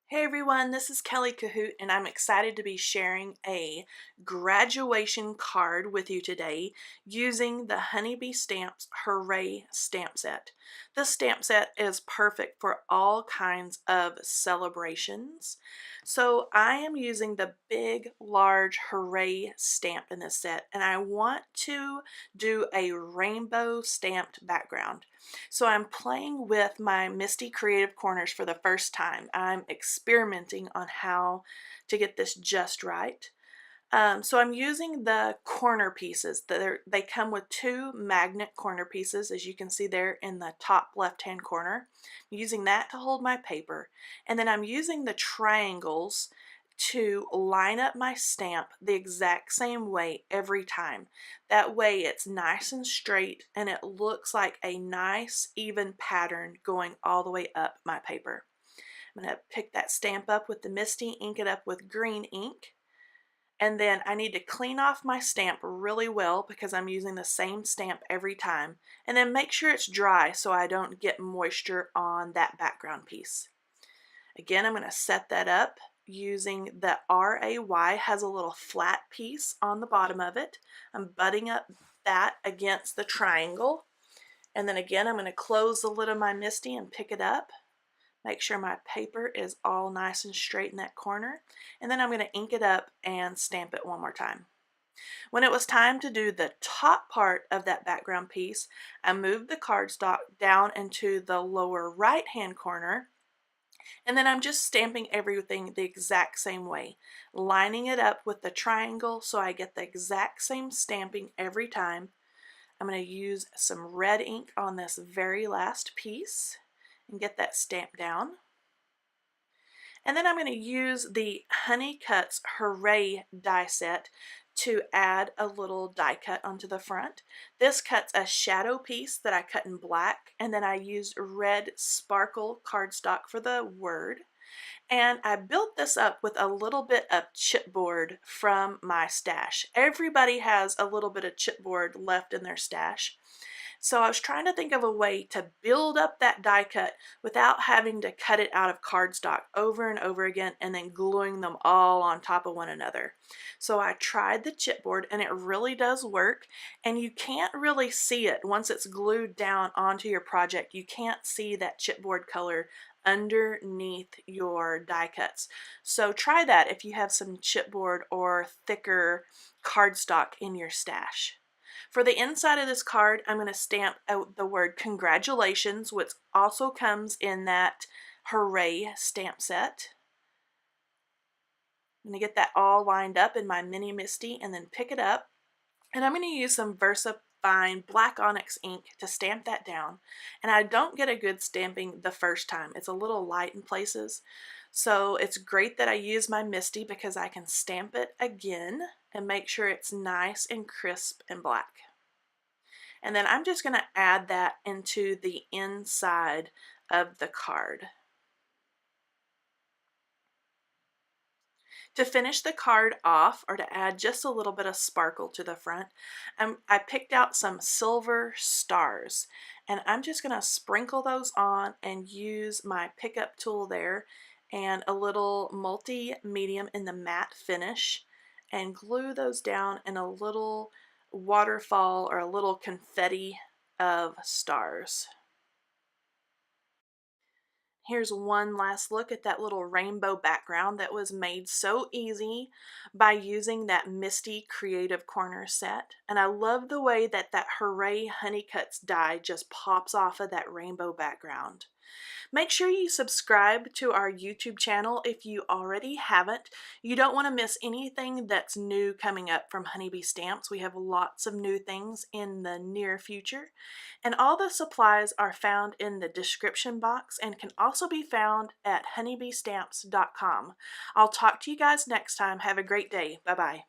Hey everyone, this is Kelly Cahoot, and I'm excited to be sharing a graduation card with you today using the Honeybee Stamps Hooray stamp set. This stamp set is perfect for all kinds of celebrations. So I am using the big, large Hooray stamp in this set, and I want to do a rainbow stamped background. So I'm playing with my Misty Creative Corners for the first time. I'm experimenting on how to get this just right. So I'm using the corner pieces. They come with two magnet corner pieces, as you can see there in the top left-hand corner. I'm using that to hold my paper. And then I'm using the triangles to line up my stamp the exact same way every time. That way it's nice and straight and it looks like a nice even pattern going all the way up my paper. I'm going to pick that stamp up with the Misty, ink it up with green ink, and then I need to clean off my stamp really well because I'm using the same stamp every time, and then make sure it's dry so I don't get moisture on that background piece. Again, I'm going to set that up using the RAY, has a little flat piece on the bottom of it. I'm butting up that against the triangle, and then again I'm going to close the lid of my Misty and pick it up. Make sure my paper is all nice and straight in that corner, and then I'm going to ink it up and stamp it one more time. When it was time to do the top part of that background piece, I moved the cardstock down into the lower right hand corner, and then I'm just stamping everything the exact same way, lining it up with the triangle so I get the exact same stamping every time. I'm going to use some red ink on this very last piece and get that stamped down. And then I'm going to use the Honey Cuts Hooray die set to add a little die cut onto the front. This cuts a shadow piece that I cut in black, and then I used red sparkle cardstock for the word. And I built this up with a little bit of chipboard from my stash. Everybody has a little bit of chipboard left in their stash. So I was trying to think of a way to build up that die cut without having to cut it out of cardstock over and over again and then gluing them all on top of one another. So I tried the chipboard and it really does work, and you can't really see it once it's glued down onto your project. You can't see that chipboard color underneath your die cuts. So try that if you have some chipboard or thicker cardstock in your stash. For the inside of this card, I'm going to stamp out the word congratulations, which also comes in that Hooray stamp set. I'm going to get that all lined up in my mini Misty and then pick it up. And I'm going to use some Versa Fine Black Onyx ink to stamp that down. And I don't get a good stamping the first time. It's a little light in places. So it's great that I use my Misty because I can stamp it again and make sure it's nice and crisp and black. And then I'm just going to add that into the inside of the card. To finish the card off, or to add just a little bit of sparkle to the front, I picked out some silver stars, and I'm just going to sprinkle those on and use my pickup tool there and a little multi-medium in the matte finish and glue those down in a little waterfall or a little confetti of stars. Here's one last look at that little rainbow background that was made so easy by using that Misty Creative Corner set. And I love the way that that Hooray Honey Cuts die just pops off of that rainbow background. Make sure you subscribe to our YouTube channel if you already haven't. You don't want to miss anything that's new coming up from Honeybee Stamps. We have lots of new things in the near future. And all the supplies are found in the description box and can also be found at honeybeestamps.com. I'll talk to you guys next time. Have a great day. Bye-bye.